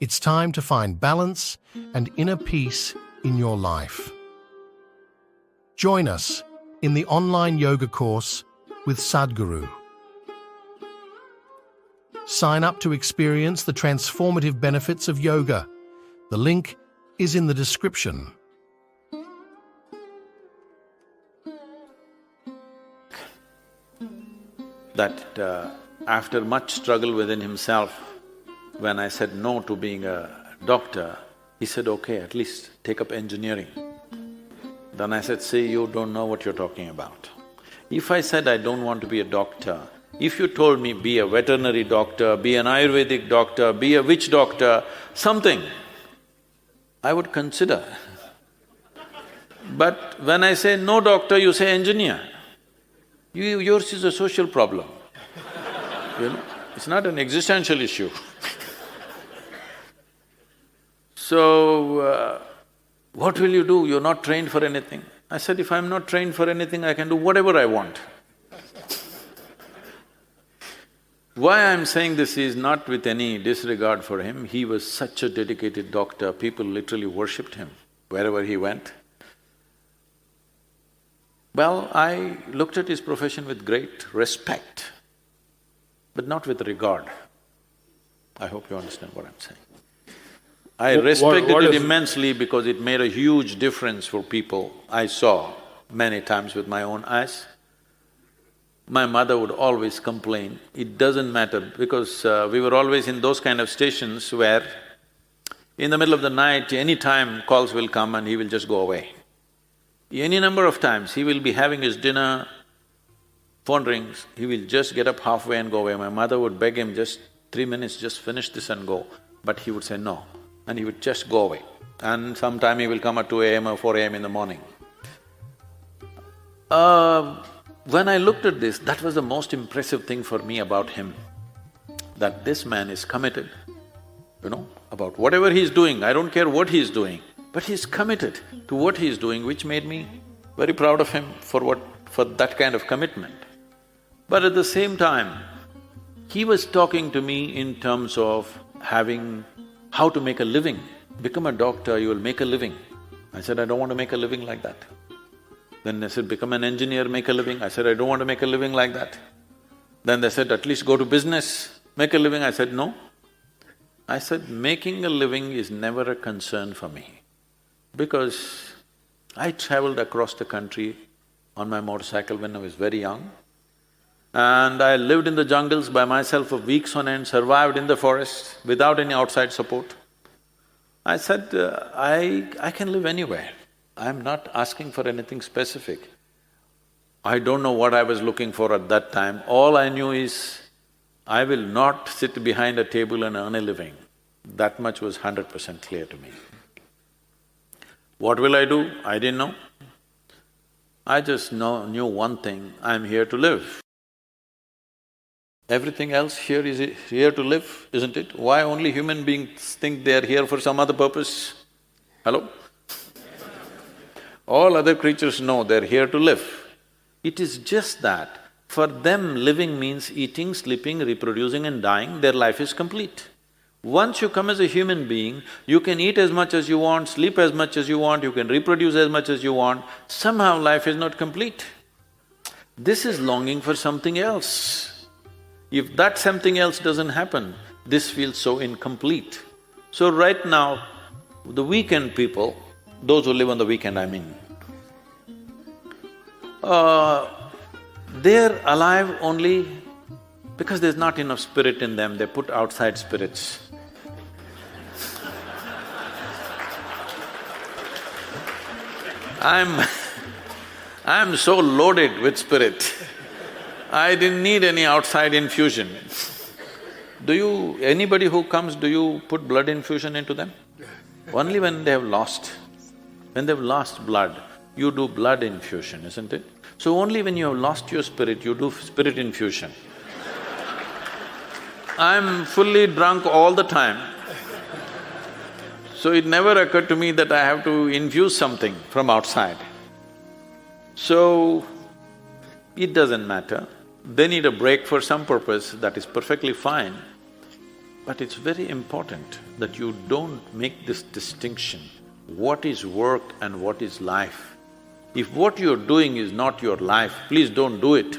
It's time to find balance and inner peace in your life. Join us in the online yoga course with Sadhguru. Sign up to experience the transformative benefits of yoga. The link is in the description. That after much struggle within himself, when I said no to being a doctor, he said, okay, at least take up engineering. Then I said, see, you don't know what you're talking about. If I said I don't want to be a doctor, if you told me be a veterinary doctor, be an Ayurvedic doctor, be a witch doctor, something, I would consider. But when I say no doctor, you say engineer. Yours is a social problem, you know, it's not an existential issue. So, what will you do? You're not trained for anything. I said, if I'm not trained for anything, I can do whatever I want. Why I'm saying this is not with any disregard for him. He was such a dedicated doctor, people literally worshipped him wherever he went. Well, I looked at his profession with great respect, but not with regard. I hope you understand what I'm saying. I respected it immensely because it made a huge difference for people. I saw many times with my own eyes. My mother would always complain, it doesn't matter, because we were always in those kind of stations where in the middle of the night, any time calls will come and he will just go away. Any number of times, he will be having his dinner, phone rings, he will just get up halfway and go away. My mother would beg him, just 3 minutes, just finish this and go. But he would say no, and he would just go away. And sometime he will come at 2 a.m. or 4 a.m. in the morning. When I looked at this, that was the most impressive thing for me about him, that this man is committed, you know, about whatever he's doing, I don't care what he's doing, but he's committed to what he's doing, which made me very proud of him for that kind of commitment. But at the same time, he was talking to me in terms of having… how to make a living. Become a doctor, you will make a living. I said, I don't want to make a living like that. Then they said, become an engineer, make a living. I said, I don't want to make a living like that. Then they said, at least go to business, make a living. I said, no. I said, making a living is never a concern for me, because I traveled across the country on my motorcycle when I was very young, and I lived in the jungles by myself for weeks on end, survived in the forest without any outside support. I said, I can live anywhere. I'm not asking for anything specific. I don't know what I was looking for at that time. All I knew is, I will not sit behind a table and earn a living. That much was 100% clear to me. What will I do? I didn't know. I just knew one thing, I'm here to live. Everything else here is here to live, isn't it? Why only human beings think they're here for some other purpose? Hello? All other creatures know they're here to live. It is just that for them, living means eating, sleeping, reproducing and dying, their life is complete. Once you come as a human being, you can eat as much as you want, sleep as much as you want, you can reproduce as much as you want, somehow life is not complete. This is longing for something else. If that something else doesn't happen, this feels so incomplete. So right now, the weekend people, those who live on the weekend, I mean, they're alive only because there's not enough spirit in them, they put outside spirits. I'm so loaded with spirit, I didn't need any outside infusion. Anybody who comes, do you put blood infusion into them? Only when they have lost. When they've lost blood, you do blood infusion, isn't it? So only when you have lost your spirit, you do spirit infusion. I'm fully drunk all the time, so it never occurred to me that I have to infuse something from outside. So, it doesn't matter. They need a break for some purpose, that is perfectly fine. But it's very important that you don't make this distinction, what is work and what is life. If what you're doing is not your life, please don't do it.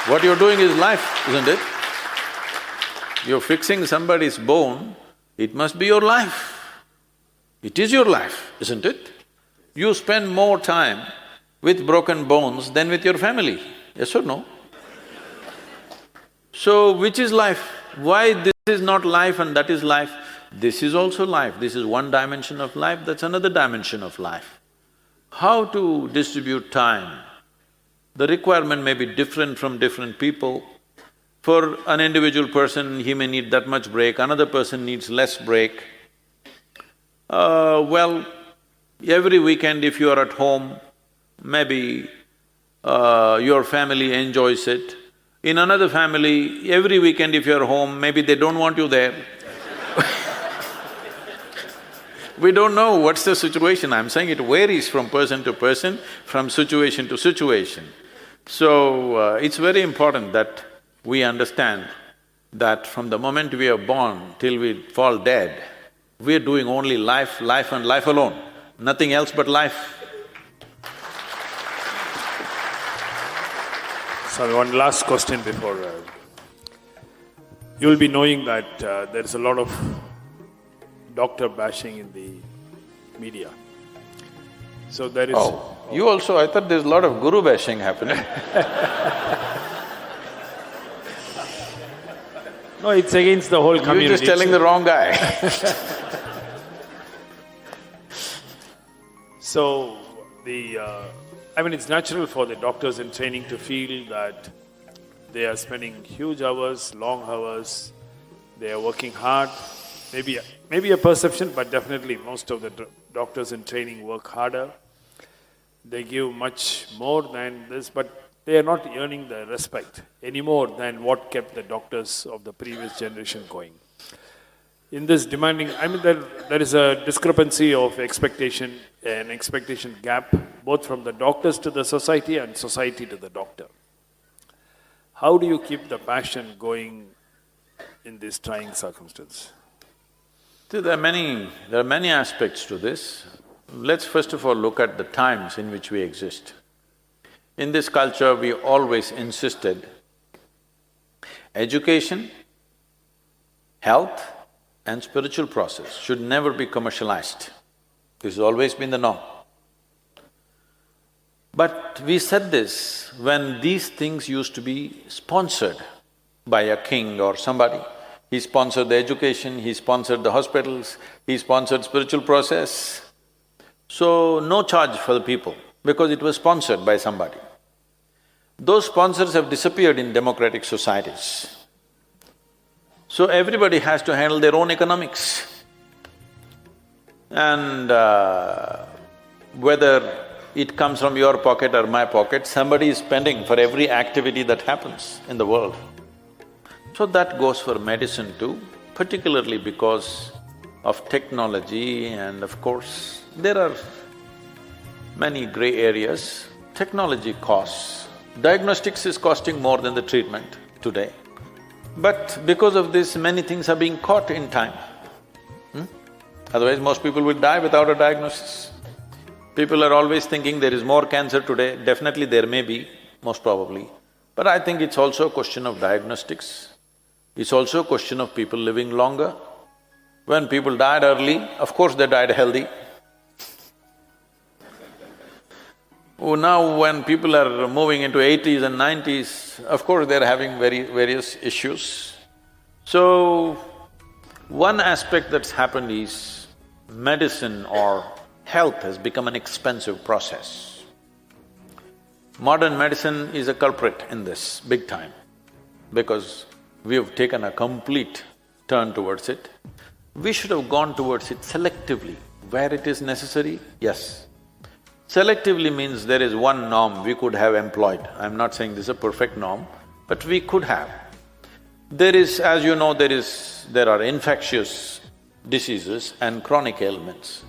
What you're doing is life, isn't it? You're fixing somebody's bone, it must be your life. It is your life, isn't it? You spend more time with broken bones than with your family, yes or no? So, which is life? Why this is not life and that is life? This is also life, this is one dimension of life, that's another dimension of life. How to distribute time? The requirement may be different from different people. For an individual person, he may need that much break, another person needs less break. Well, every weekend if you are at home, maybe your family enjoys it. In another family, every weekend if you're home, maybe they don't want you there. We don't know what's the situation, I'm saying it varies from person to person, from situation to situation. So, it's very important that we understand that from the moment we are born till we fall dead, we are doing only life, life and life alone, nothing else but life. So one last question before… you'll be knowing that there is a lot of doctor bashing in the media. So there is… Oh, you also… I thought there's a lot of guru bashing happening. No, it's against the whole community. You're just telling the wrong guy. So, I mean, it's natural for the doctors in training to feel that they are spending huge hours, long hours, they are working hard. Maybe a perception, but definitely most of the doctors in training work harder. They give much more than this, but they are not earning the respect any more than what kept the doctors of the previous generation going. In this demanding… I mean, there is a discrepancy of expectation, an expectation gap, both from the doctors to the society and society to the doctor. How do you keep the passion going in these trying circumstances? See, there are many aspects to this. Let's first of all look at the times in which we exist. In this culture, we always insisted education, health and spiritual process should never be commercialized. This has always been the norm. But we said this when these things used to be sponsored by a king or somebody. He sponsored the education, he sponsored the hospitals, he sponsored spiritual process. So, no charge for the people because it was sponsored by somebody. Those sponsors have disappeared in democratic societies. So everybody has to handle their own economics. And whether it comes from your pocket or my pocket, somebody is spending for every activity that happens in the world. So that goes for medicine too, particularly because of technology and of course, there are many gray areas. Technology costs. Diagnostics is costing more than the treatment today. But because of this, many things are being caught in time. Otherwise, most people will die without a diagnosis. People are always thinking there is more cancer today, definitely there may be, most probably. But I think it's also a question of diagnostics. It's also a question of people living longer. When people died early, of course they died healthy. Now when people are moving into 80s and 90s, of course they're having various issues. So, one aspect that's happened is medicine or health has become an expensive process. Modern medicine is a culprit in this, big time, because we have taken a complete turn towards it. We should have gone towards it selectively, where it is necessary, yes. Selectively means there is one norm we could have employed. I'm not saying this is a perfect norm, but we could have. There is, as you know, there are infectious diseases and chronic ailments.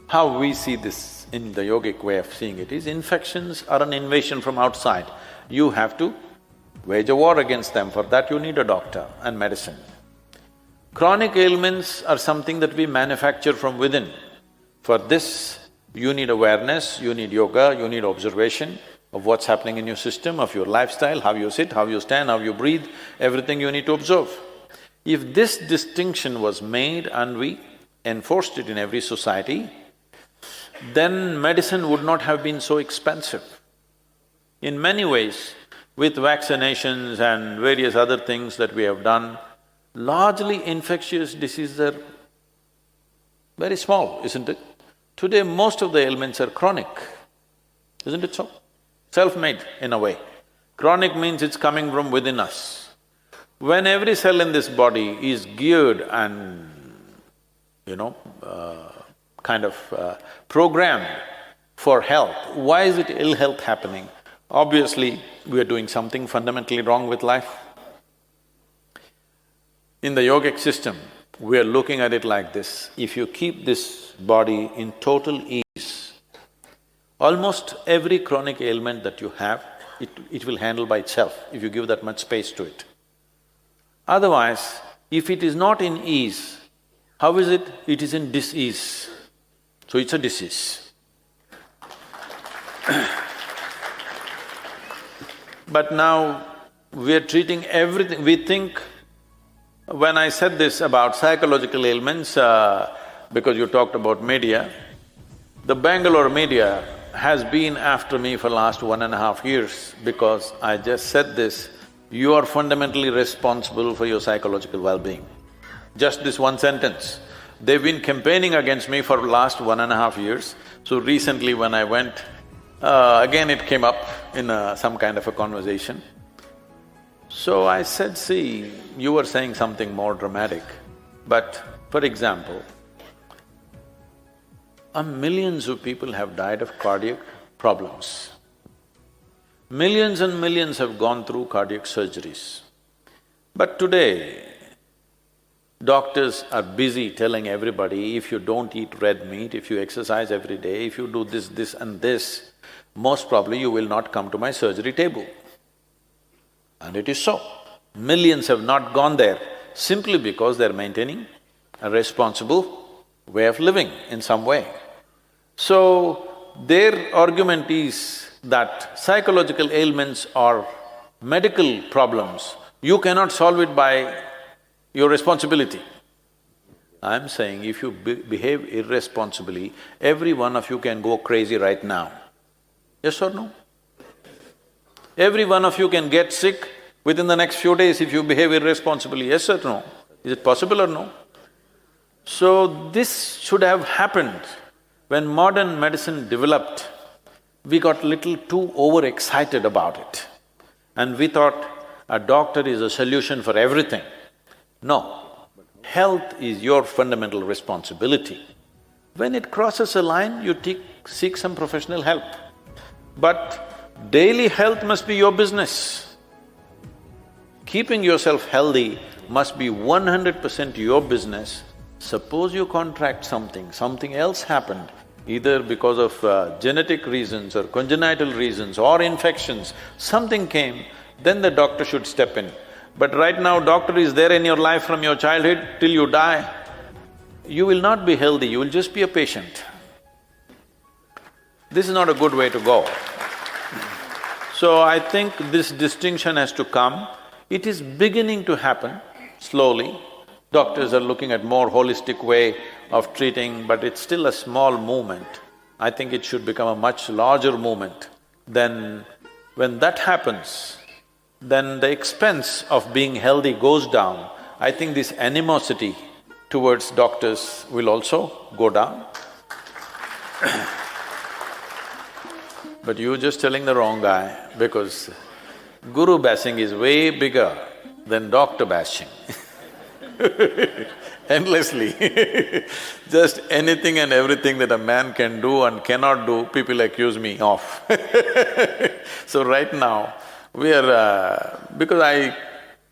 How we see this in the yogic way of seeing it is, infections are an invasion from outside. You have to wage a war against them. For that you need a doctor and medicine. Chronic ailments are something that we manufacture from within. For this, you need awareness, you need yoga, you need observation of what's happening in your system, of your lifestyle, how you sit, how you stand, how you breathe, everything you need to observe. If this distinction was made and we enforced it in every society, then medicine would not have been so expensive. In many ways, with vaccinations and various other things that we have done, largely infectious diseases are very small, isn't it? Today, most of the ailments are chronic, isn't it so? Self-made in a way. Chronic means it's coming from within us. When every cell in this body is geared and, programmed for health, why is it ill health happening? Obviously, we are doing something fundamentally wrong with life. In the yogic system, we are looking at it like this: if you keep this body in total ease, almost every chronic ailment that you have, it will handle by itself if you give that much space to it. Otherwise, if it is not in ease, how is it? It is in dis-ease, so it's a disease. But now, we are treating everything… we think… When I said this about psychological ailments, because you talked about media, the Bangalore media has been after me for last 1.5 years because I just said this: you are fundamentally responsible for your psychological well-being. Just this one sentence. They've been campaigning against me for last 1.5 years, so recently when I went, again it came up in some kind of a conversation. So I said, see, you were saying something more dramatic, but for example, millions of people have died of cardiac problems. Millions and millions have gone through cardiac surgeries. But today, doctors are busy telling everybody, if you don't eat red meat, if you exercise every day, if you do this, this and this, most probably you will not come to my surgery table. And it is so. Millions have not gone there simply because they're maintaining a responsible way of living in some way. So, their argument is that psychological ailments are medical problems, you cannot solve it by your responsibility. I'm saying if you behave irresponsibly, every one of you can go crazy right now. Yes or no? Every one of you can get sick within the next few days if you behave irresponsibly, yes or no? Is it possible or no? So, this should have happened. When modern medicine developed, we got little too overexcited about it. And we thought a doctor is a solution for everything. No, health is your fundamental responsibility. When it crosses a line, you seek some professional help. But daily health must be your business. Keeping yourself healthy must be 100% your business. Suppose you contract something else happened, either because of genetic reasons or congenital reasons or infections, something came, then the doctor should step in. But right now, doctor is there in your life from your childhood till you die. You will not be healthy, you will just be a patient. This is not a good way to go. So I think this distinction has to come. It is beginning to happen slowly. Doctors are looking at more holistic way of treating, but it's still a small movement. I think it should become a much larger movement. Then when that happens, then the expense of being healthy goes down. I think this animosity towards doctors will also go down. But you're just telling the wrong guy, because guru bashing is way bigger than doctor bashing. Endlessly. Just anything and everything that a man can do and cannot do, people accuse me of. So right now, we are… because I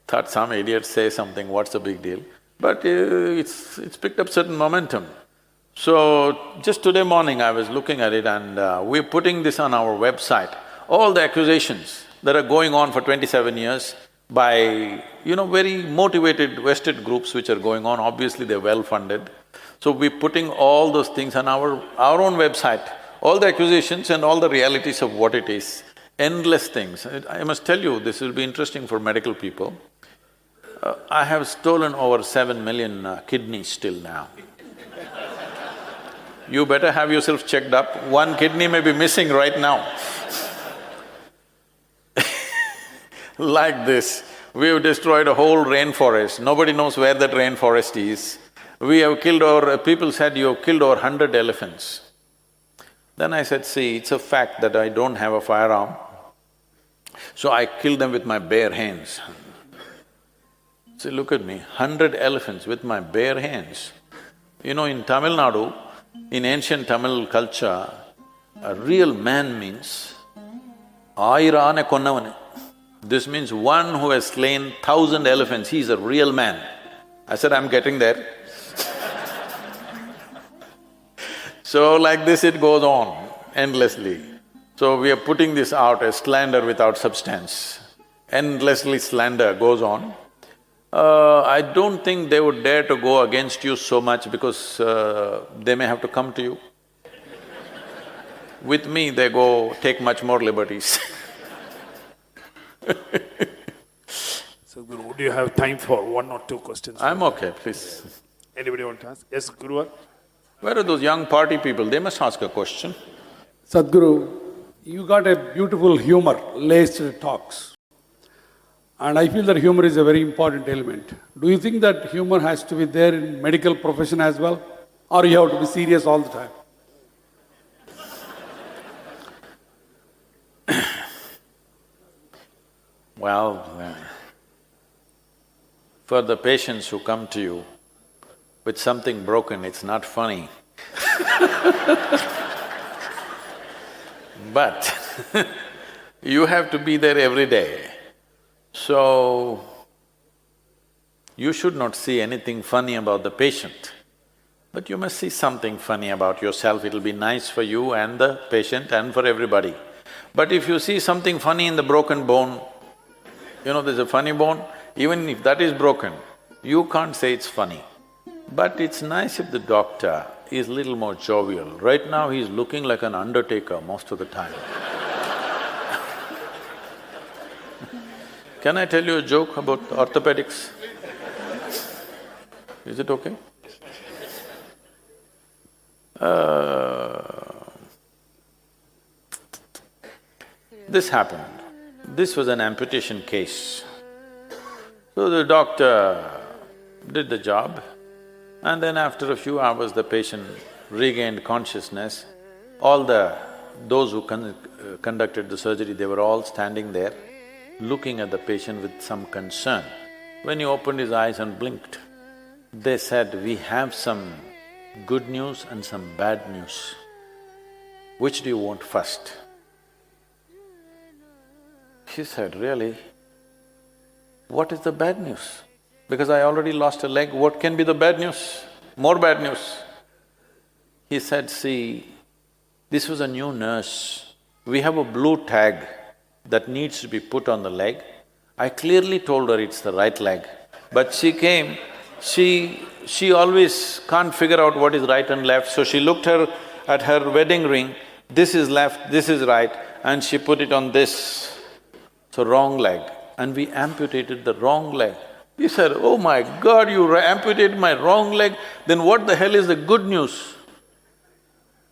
thought some idiot say something, what's the big deal? But it's picked up certain momentum. So, just today morning I was looking at it and we're putting this on our website. All the accusations that are going on for 27 years by, very motivated vested groups which are going on, obviously they're well-funded. So we're putting all those things on our own website, all the accusations and all the realities of what it is, endless things. I must tell you, this will be interesting for medical people. I have stolen over 7 million kidneys till now. You better have yourself checked up, one kidney may be missing right now. Like this, we have destroyed a whole rainforest, nobody knows where that rainforest is. We have killed over… people said, you have killed over 100 elephants. Then I said, see, it's a fact that I don't have a firearm, so I killed them with my bare hands. See, look at me, 100 elephants with my bare hands. In Tamil Nadu, in ancient Tamil culture, a real man means Aayirane konnavanu. This means one who has slain 1,000 elephants, he is a real man. I said, I'm getting there. So like this it goes on endlessly. So we are putting this out as slander without substance. Endlessly slander goes on. I don't think they would dare to go against you so much because they may have to come to you. With me, they go take much more liberties. So, Guru, would you have time for one or two questions? I'm okay, please. Anybody want to ask? Yes, Guru? Where are those young party people? They must ask a question. Sadhguru, you got a beautiful humor-laced talks. And I feel that humor is a very important element. Do you think that humor has to be there in medical profession as well? Or you have to be serious all the time? Well, for the patients who come to you with something broken, it's not funny. But you have to be there every day. So, you should not see anything funny about the patient, but you must see something funny about yourself. It'll be nice for you and the patient and for everybody. But if you see something funny in the broken bone, there's a funny bone, even if that is broken, you can't say it's funny. But it's nice if the doctor is little more jovial. Right now he's looking like an undertaker most of the time. Can I tell you a joke about orthopedics? Is it okay? This happened. This was an amputation case. So the doctor did the job, and then after a few hours the patient regained consciousness. Those who conducted the surgery, they were all standing there, looking at the patient with some concern. When he opened his eyes and blinked, they said, we have some good news and some bad news. Which do you want first? He said, really? What is the bad news? Because I already lost a leg, what can be the bad news? More bad news. He said, see, this was a new nurse. We have a blue tag that needs to be put on the leg. I clearly told her it's the right leg, but she came, she always can't figure out what is right and left, so she looked at her wedding ring, this is left, this is right, and she put it on this. So wrong leg, and we amputated the wrong leg. He said, oh my God, you amputated my wrong leg, then what the hell is the good news?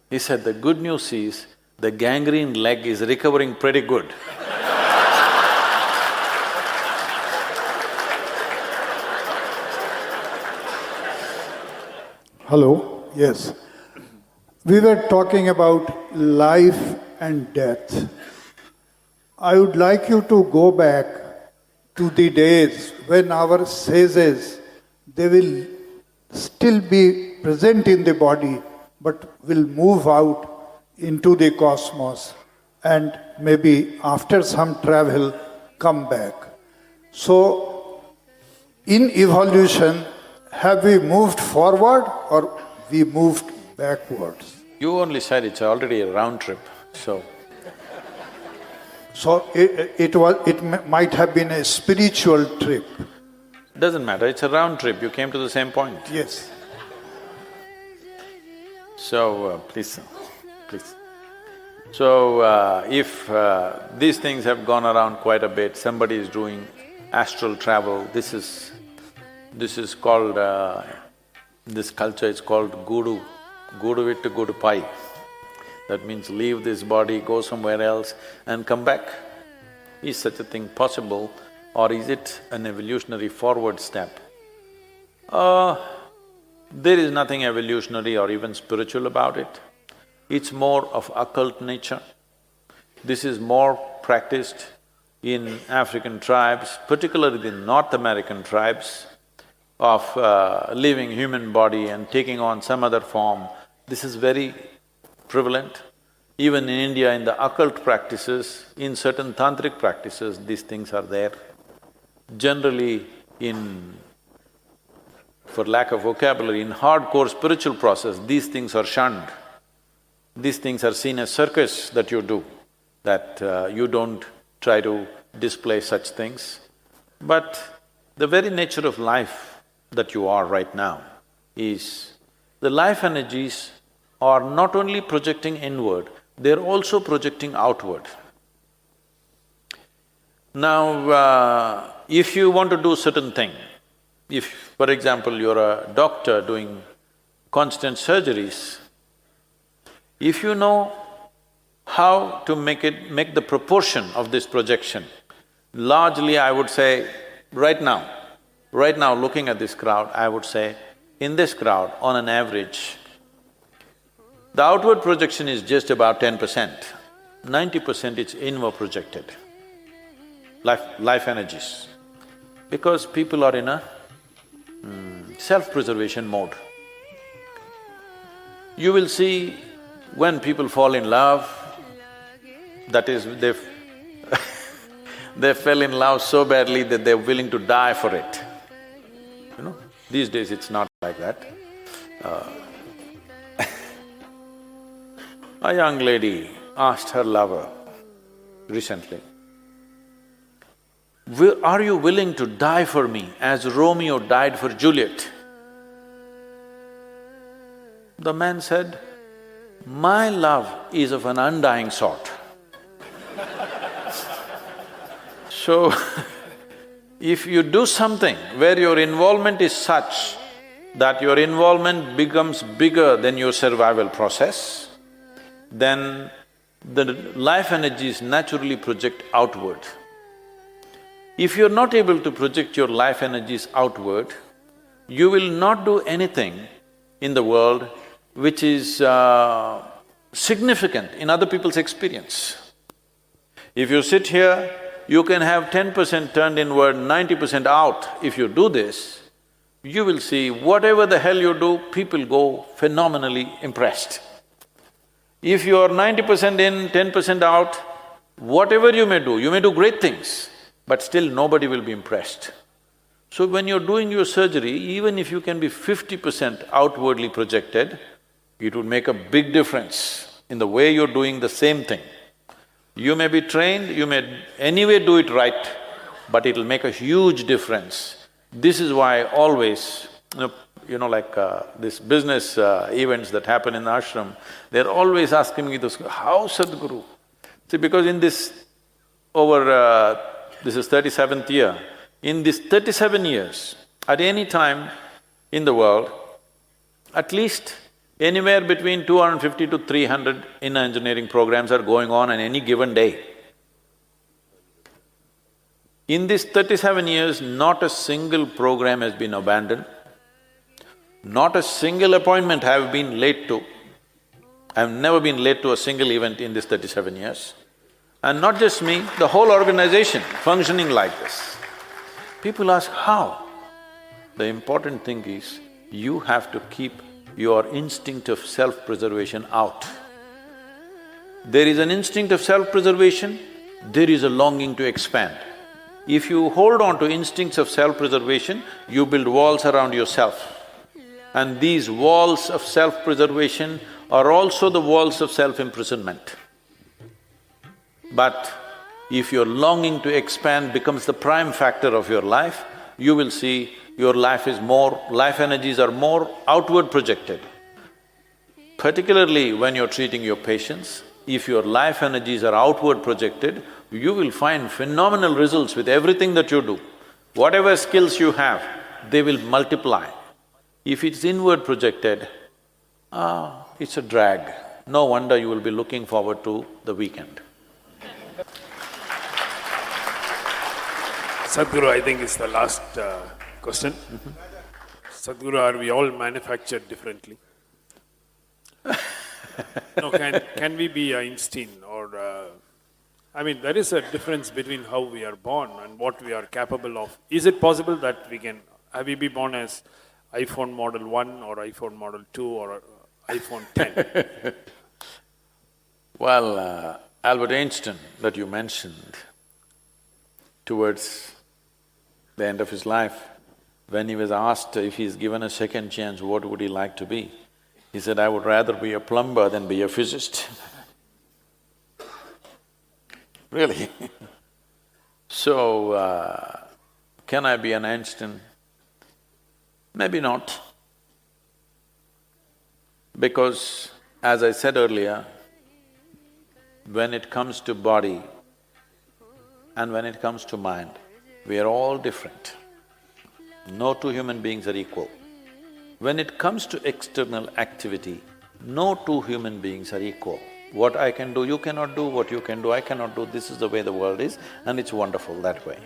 He said, the good news is, the gangrene leg is recovering pretty good. Hello, yes. We were talking about life and death. I would like you to go back to the days when our sages, they will still be present in the body, but will move out into the cosmos and maybe after some travel come back. So, in evolution, have we moved forward or we moved backwards? You only said it's already a round trip, so… So might have been a spiritual trip. Doesn't matter, it's a round trip, you came to the same point. Yes. So, please. So, if these things have gone around quite a bit, somebody is doing astral travel, this is called… this culture is called Gudu, Gudu Vittu Gudu Pai. That means leave this body, go somewhere else and come back. Is such a thing possible, or is it an evolutionary forward step? There is nothing evolutionary or even spiritual about it. It's more of occult nature. This is more practiced in African tribes, particularly the North American tribes, of leaving human body and taking on some other form. This is very prevalent. Even in India, in the occult practices, in certain tantric practices, these things are there. Generally for lack of vocabulary, in hardcore spiritual process, these things are shunned. These things are seen as circus that you do, that you don't try to display such things. But the very nature of life that you are right now is, the life energies are not only projecting inward, they're also projecting outward. Now, if you want to do certain thing, if, for example, you're a doctor doing constant surgeries, if you know how to make the proportion of this projection, largely I would say, right now, looking at this crowd, I would say, in this crowd, on an average, the outward projection is just about 10%, 90% it's inward projected, life energies. Because people are in a self-preservation mode. You will see when people fall in love, that is, they fell in love so badly that they're willing to die for it. You know, these days it's not like that. A young lady asked her lover recently, "Are you willing to die for me as Romeo died for Juliet?" The man said, "My love is of an undying sort." So, if you do something where your involvement is such that your involvement becomes bigger than your survival process, then the life energies naturally project outward. If you're not able to project your life energies outward, you will not do anything in the world which is significant in other people's experience. If you sit here, you can have 10% turned inward, 90% out. If you do this, you will see whatever the hell you do, people go phenomenally impressed. If you are 90% in, 10% out, whatever you may do great things, but still nobody will be impressed. So when you're doing your surgery, even if you can be 50% outwardly projected, it would make a big difference in the way you're doing the same thing. You may be trained, you may anyway do it right, but it'll make a huge difference. This is why always, like this business events that happen in the ashram, they're always asking me this, how Sadhguru? See, because in this, this is 37th year, in this 37 years, at any time in the world, at least anywhere between 250 to 300 inner engineering programs are going on any given day. In these 37 years, not a single program has been abandoned, not a single appointment I have been late to. I've never been late to a single event in these 37 years. And not just me, the whole organization functioning like this. People ask, how? The important thing is, you have to keep your instinct of self-preservation out. There is an instinct of self-preservation, there is a longing to expand. If you hold on to instincts of self-preservation, you build walls around yourself. And these walls of self-preservation are also the walls of self-imprisonment. But If your longing to expand becomes the prime factor of your life, you will see your life energies are more outward projected. Particularly when you're treating your patients, if your life energies are outward projected, you will find phenomenal results with everything that you do. Whatever skills you have, they will multiply. If it's inward projected, it's a drag. No wonder you will be looking forward to the weekend. Sadhguru, I think is the last question. Sadhguru, are we all manufactured differently? No, can we be Einstein or… I mean, there is a difference between how we are born and what we are capable of. Is it possible that we can… have we be born as iPhone model 1 or iPhone model 2 or iPhone 10? Well, Albert Einstein that you mentioned, towards the end of his life, when he was asked if he's given a second chance, what would he like to be? He said, "I would rather be a plumber than be a physicist." Really? So, can I be an Einstein? Maybe not. Because, as I said earlier, when it comes to body and when it comes to mind, we are all different. No two human beings are equal. When it comes to external activity, no two human beings are equal. What I can do, you cannot do, what you can do, I cannot do, this is the way the world is and it's wonderful that way.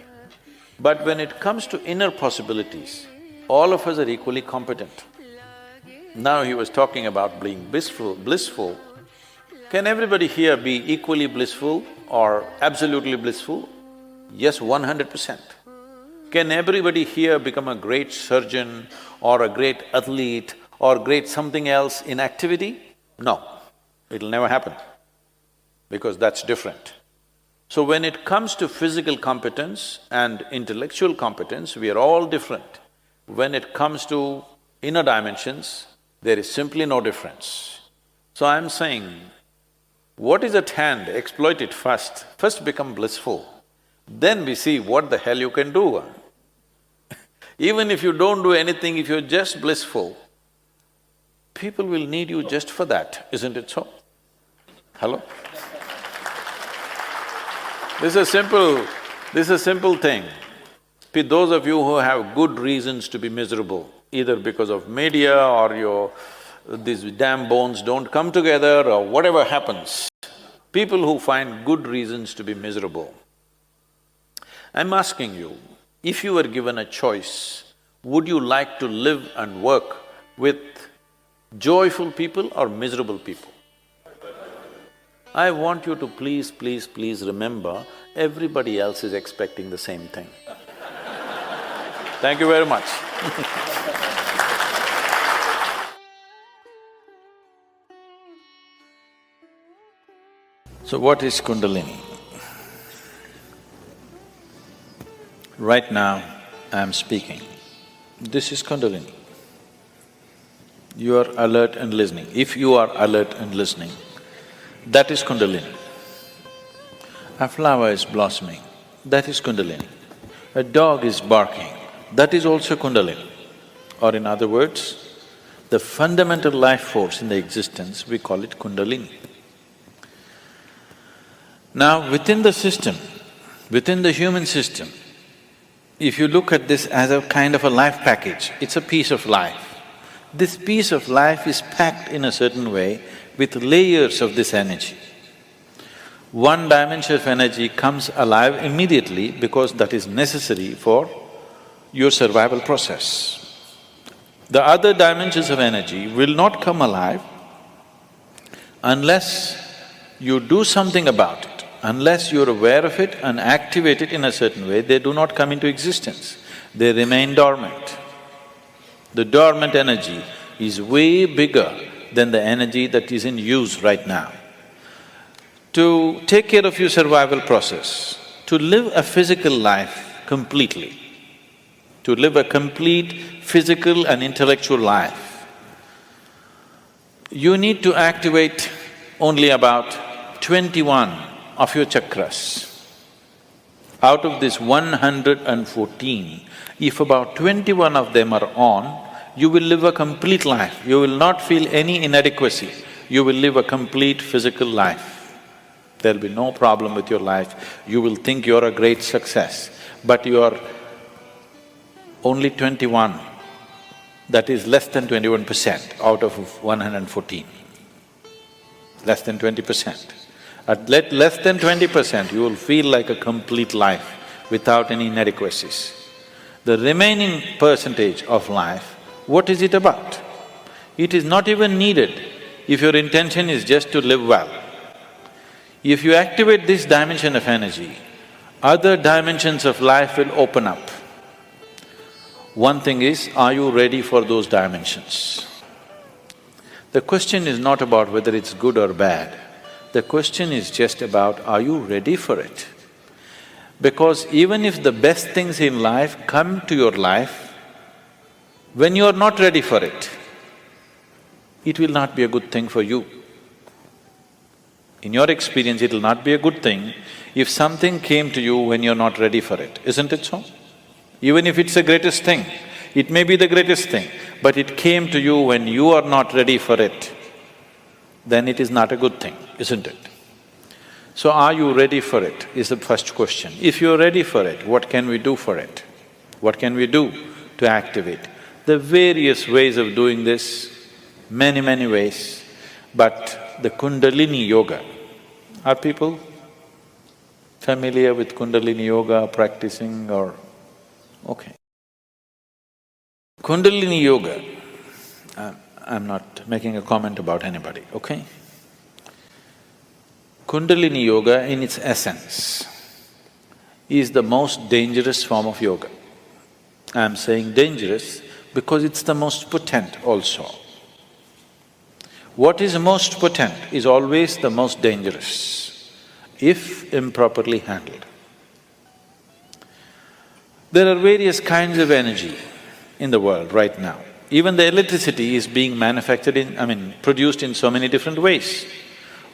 But when it comes to inner possibilities, all of us are equally competent. Now he was talking about being blissful. Can everybody here be equally blissful or absolutely blissful? Yes, 100%. Can everybody here become a great surgeon or a great athlete or great something else in activity? No, it'll never happen, because that's different. So when it comes to physical competence and intellectual competence, we are all different. When it comes to inner dimensions, there is simply no difference. So I'm saying, what is at hand, exploit it first. First become blissful, then we see what the hell you can do. Even if you don't do anything, if you're just blissful, people will need you just for that, isn't it so? Hello? This is a simple thing. Those of you who have good reasons to be miserable, either because of media or these damn bones don't come together or whatever happens, people who find good reasons to be miserable, I'm asking you, if you were given a choice, would you like to live and work with joyful people or miserable people? I want you to please remember, everybody else is expecting the same thing. Thank you very much. So what is Kundalini? Right now, I am speaking. This is Kundalini. You are alert and listening. If you are alert and listening, that is Kundalini. A flower is blossoming, that is Kundalini. A dog is barking, that is also Kundalini. Or in other words, the fundamental life force in the existence, we call it Kundalini. Now, within the system, within the human system, if you look at this as a kind of a life package, it's a piece of life. This piece of life is packed in a certain way with layers of this energy. One dimension of energy comes alive immediately because that is necessary for your survival process. The other dimensions of energy will not come alive unless you do something about it. Unless you're aware of it and activate it in a certain way, they do not come into existence, they remain dormant. The dormant energy is way bigger than the energy that is in use right now. To take care of your survival process, to live a physical life completely, to live a complete physical and intellectual life, you need to activate only about 21 of your chakras. Out of this 114, if about 21 of them are on, you will live a complete life. You will not feel any inadequacy. You will live a complete physical life. There'll be no problem with your life. You will think you're a great success, but you're only 21. That is less than 21% out of 114. Less than 20%. At less than 20%, you will feel like a complete life without any inadequacies. The remaining percentage of life, what is it about? It is not even needed if your intention is just to live well. If you activate this dimension of energy, other dimensions of life will open up. One thing is, are you ready for those dimensions? The question is not about whether it's good or bad. The question is just about, are you ready for it? Because even if the best things in life come to your life, when you are not ready for it, it will not be a good thing for you. In your experience, it will not be a good thing if something came to you when you're not ready for it, isn't it so? Even if it's the greatest thing, it may be the greatest thing, but it came to you when you are not ready for it, then it is not a good thing, isn't it? So are you ready for it, is the first question. If you're ready for it, what can we do for it? What can we do to activate? There are various ways of doing this, many ways, but the Kundalini Yoga, are people familiar with Kundalini Yoga, practicing or… okay. Kundalini Yoga, I'm not making a comment about anybody, okay? Kundalini Yoga in its essence is the most dangerous form of yoga. I'm saying dangerous because it's the most potent also. What is most potent is always the most dangerous, if improperly handled. There are various kinds of energy in the world right now. Even the electricity is being manufactured produced in so many different ways.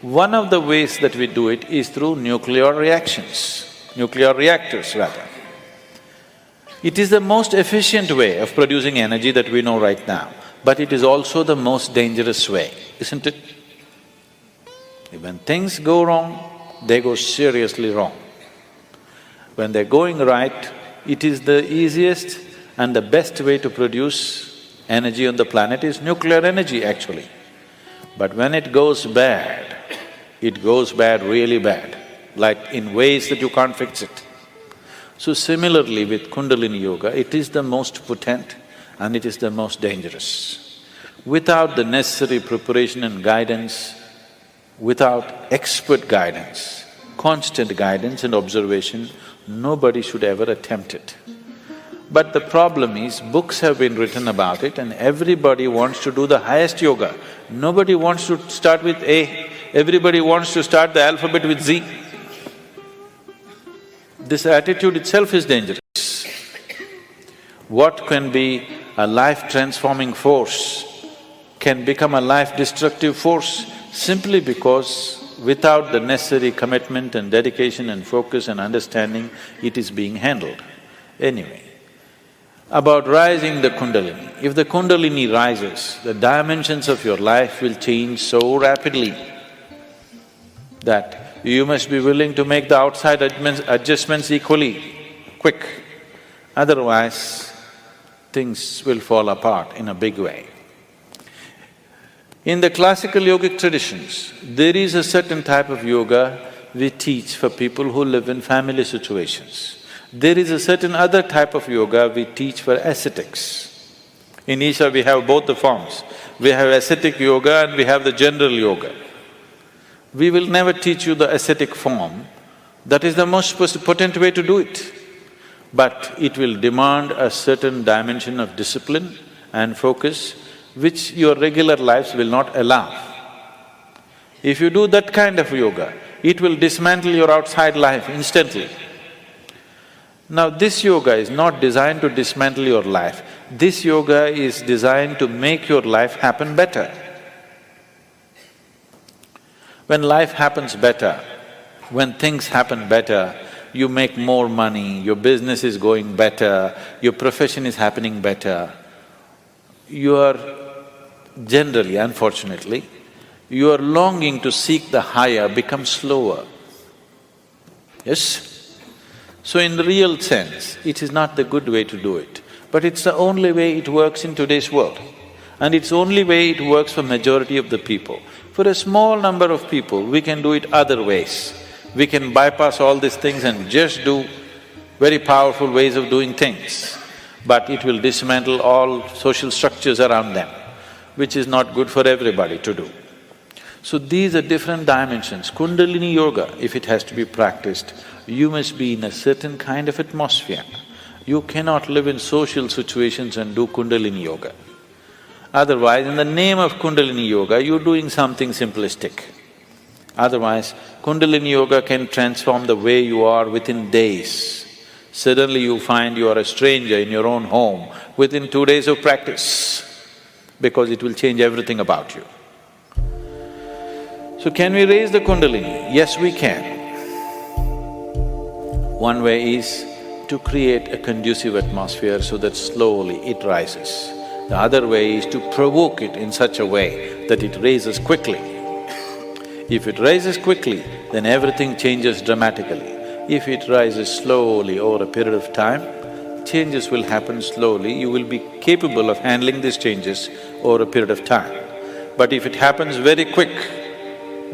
One of the ways that we do it is through nuclear reactions, nuclear reactors rather. It is the most efficient way of producing energy that we know right now, but it is also the most dangerous way, isn't it? When things go wrong, they go seriously wrong. When they're going right, it is the easiest and the best way to produce energy on the planet is nuclear energy actually. But when it goes bad really bad, like in ways that you can't fix it. So similarly with Kundalini Yoga, it is the most potent and it is the most dangerous. Without the necessary preparation and guidance, without expert guidance, constant guidance and observation, nobody should ever attempt it. But the problem is, books have been written about it and everybody wants to do the highest yoga. Nobody wants to start with A, everybody wants to start the alphabet with Z. This attitude itself is dangerous. What can be a life-transforming force can become a life-destructive force simply because without the necessary commitment and dedication and focus and understanding, it is being handled. Anyway, about rising the Kundalini. If the Kundalini rises, the dimensions of your life will change so rapidly that you must be willing to make the outside adjustments equally quick. Otherwise, things will fall apart in a big way. In the classical yogic traditions, there is a certain type of yoga we teach for people who live in family situations. There is a certain other type of yoga we teach for ascetics. In Isha we have both the forms. We have ascetic yoga and we have the general yoga. We will never teach you the ascetic form, that is the most potent way to do it. But it will demand a certain dimension of discipline and focus which your regular lives will not allow. If you do that kind of yoga, it will dismantle your outside life instantly. Now this yoga is not designed to dismantle your life, this yoga is designed to make your life happen better. When life happens better, when things happen better, you make more money, your business is going better, your profession is happening better, your generally, unfortunately, your longing to seek the higher becomes slower. Yes? So in the real sense, it is not the good way to do it, but it's the only way it works in today's world. And it's the only way it works for majority of the people. For a small number of people, we can do it other ways. We can bypass all these things and just do very powerful ways of doing things, but it will dismantle all social structures around them, which is not good for everybody to do. So these are different dimensions. Kundalini Yoga, if it has to be practiced, you must be in a certain kind of atmosphere. You cannot live in social situations and do Kundalini Yoga. Otherwise, in the name of Kundalini Yoga, you're doing something simplistic. Otherwise, Kundalini Yoga can transform the way you are within days. Suddenly you find you are a stranger in your own home within 2 days of practice, because it will change everything about you. So can we raise the Kundalini? Yes, we can. One way is to create a conducive atmosphere so that slowly it rises. The other way is to provoke it in such a way that it raises quickly. If it rises quickly, then everything changes dramatically. If it rises slowly over a period of time, changes will happen slowly, you will be capable of handling these changes over a period of time. But if it happens very quick,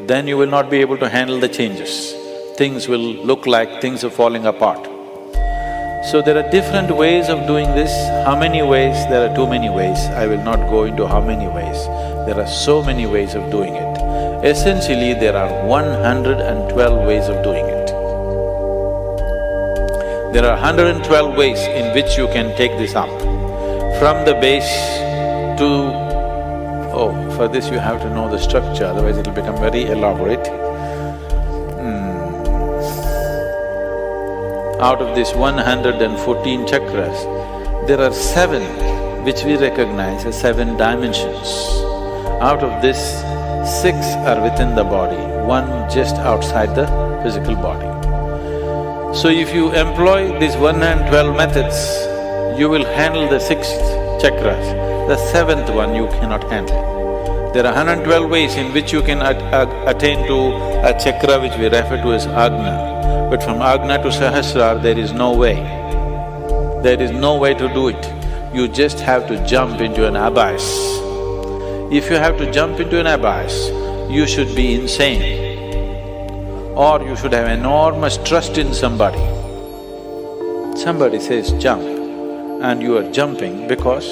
then you will not be able to handle the changes. Things will look like things are falling apart. So there are different ways of doing this. How many ways? There are too many ways. I will not go into how many ways. There are so many ways of doing it. Essentially, there are 112 ways of doing it. There are 112 ways in which you can take this up. From the base to… Oh, for this you have to know the structure, otherwise it'll become very elaborate. Out of these 114 chakras, there are 7 which we recognize as 7 dimensions. Out of this, 6 are within the body, 1 just outside the physical body. So if you employ these 112 methods, you will handle the 6th chakras. The 7th one you cannot handle. There are 112 ways in which you can attain to a chakra which we refer to as Agna. But from Agna to Sahasrara, there is no way. There is no way to do it. You just have to jump into an abyss. If you have to jump into an abyss, you should be insane. Or you should have enormous trust in somebody. Somebody says jump, and you are jumping because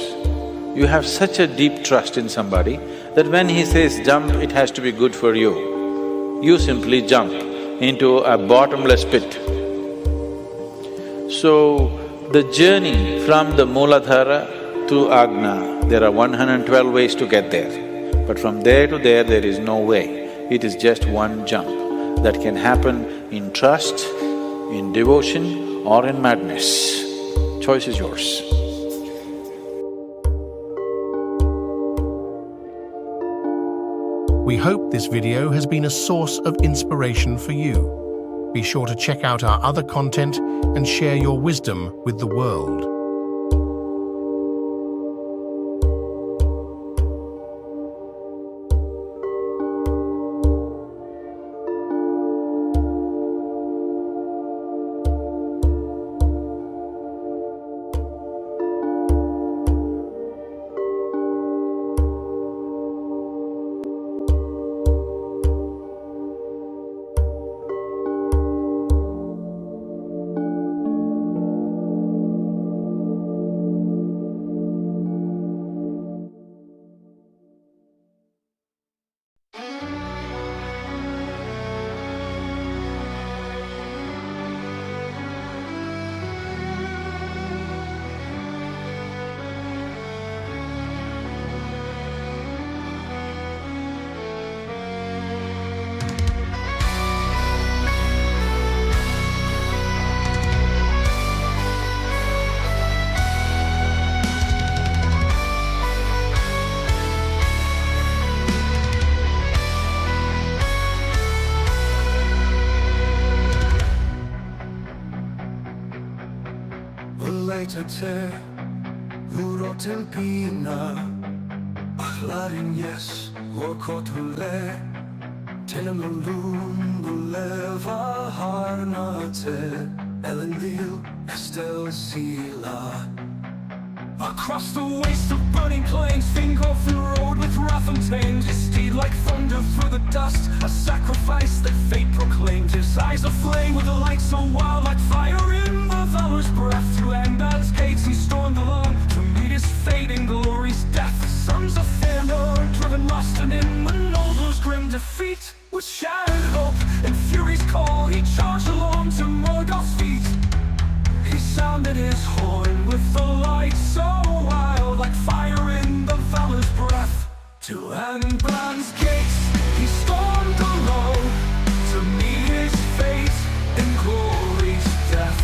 you have such a deep trust in somebody that when he says jump, it has to be good for you. You simply jump into a bottomless pit. So, the journey from the Mooladhara to Agna, there are 112 ways to get there. But from there to there is no way. It is just one jump that can happen in trust, in devotion or in madness. Choice is yours. We hope this video has been a source of inspiration for you. Be sure to check out our other content and share your wisdom with the world. Ulejtete, uroten pina, achlarin yes, orkotule, tenemulun buleva harnate, elenil, estel sila. Across the waste of burning plains, Fingo the road with wrath untamed. His steed like thunder through the dust, a sacrifice that fate proclaimed. His eyes aflame with a light so wild, like fire in the valor's breath. Through Angband's gates he stormed along, to meet his fate in glory's death. The sons of Fëanor, driven lost, and in Manoldo's grim defeat, with shattered hope and fury's call, he charged along to Morgoth's feet. He sounded his horn with the light so wild, like fire in the valor's breath. To Angband's gates he stormed alone, to meet his fate in glory's death.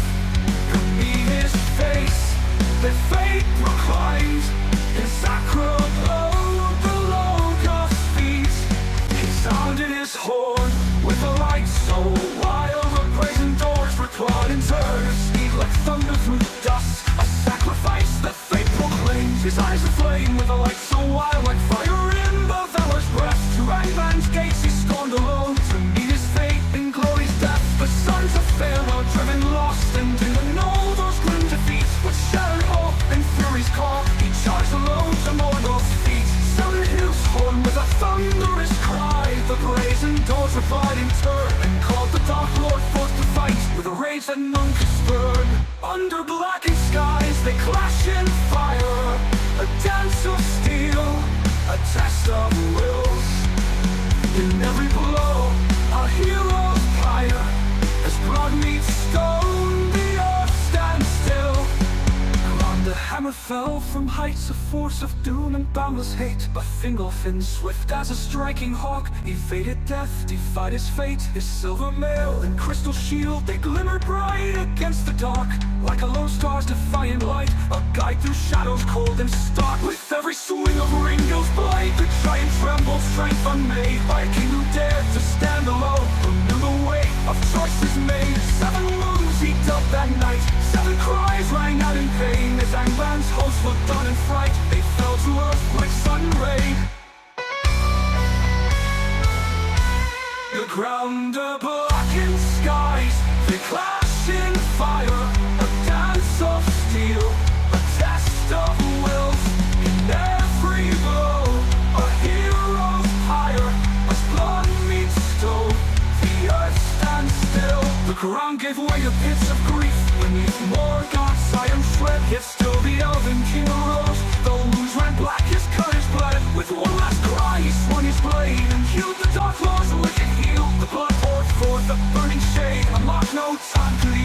To meet his face that fate proclaimed, in sacred blow below God's feet. He sounded his horn with a light so wild, the brazen doors were clawed in turn. Like thunder through the dust, a sacrifice that fate proclaims. His eyes aflame with a light so wild, like fire in the valor's breath. To Angband's gates he stormed alone, to meet his fate in glory's death. The sons of Fëanor, driven lost, and in the Noldor's grim defeat, with shattered hope and fury's call, he charged alone to Morgoth's feet. Sounded his horn with a thunderous cry, the brazen doors replied in turn, and called the Dark Lord forth to fight, with a rage that none could spurn. Under blackened skies they clash in fire, a dance of steel, a test of wills. In every blow a hero's pyre, as blood meets stone the earth stands still. The hammer fell from heights, a force of doom and boundless hate. But Fingolfin, swift as a striking hawk, evaded death, defied his fate. His silver mail and crystal shield, they glimmered bright against the dark, like a lone star's defiant light, a guide through shadows cold and stark. With every swing of Ringo's blade, the giant trembled, strength unmade, by a king who dared to stand alone, who knew the weight of choices made. 7 wounds he dealt that night, 7 cries rang out in pain, as Angband's hosts looked on in fright. They fell to earth like sudden rain. The ground a blackened skies, they clash in fire, a dance of steel, a test of wills. In every blow a hero's pyre, as blood meets stone, the earth stands still. The ground gave way to pits of grief, beneath Morgoth's iron tread. Yet still the elven king arose, though wounds ran black, his courage bled. With one last cry he swung his blade, and healed the Dark Lord's wicked heel. The blood poured forth a burning shade, unlocked no time to the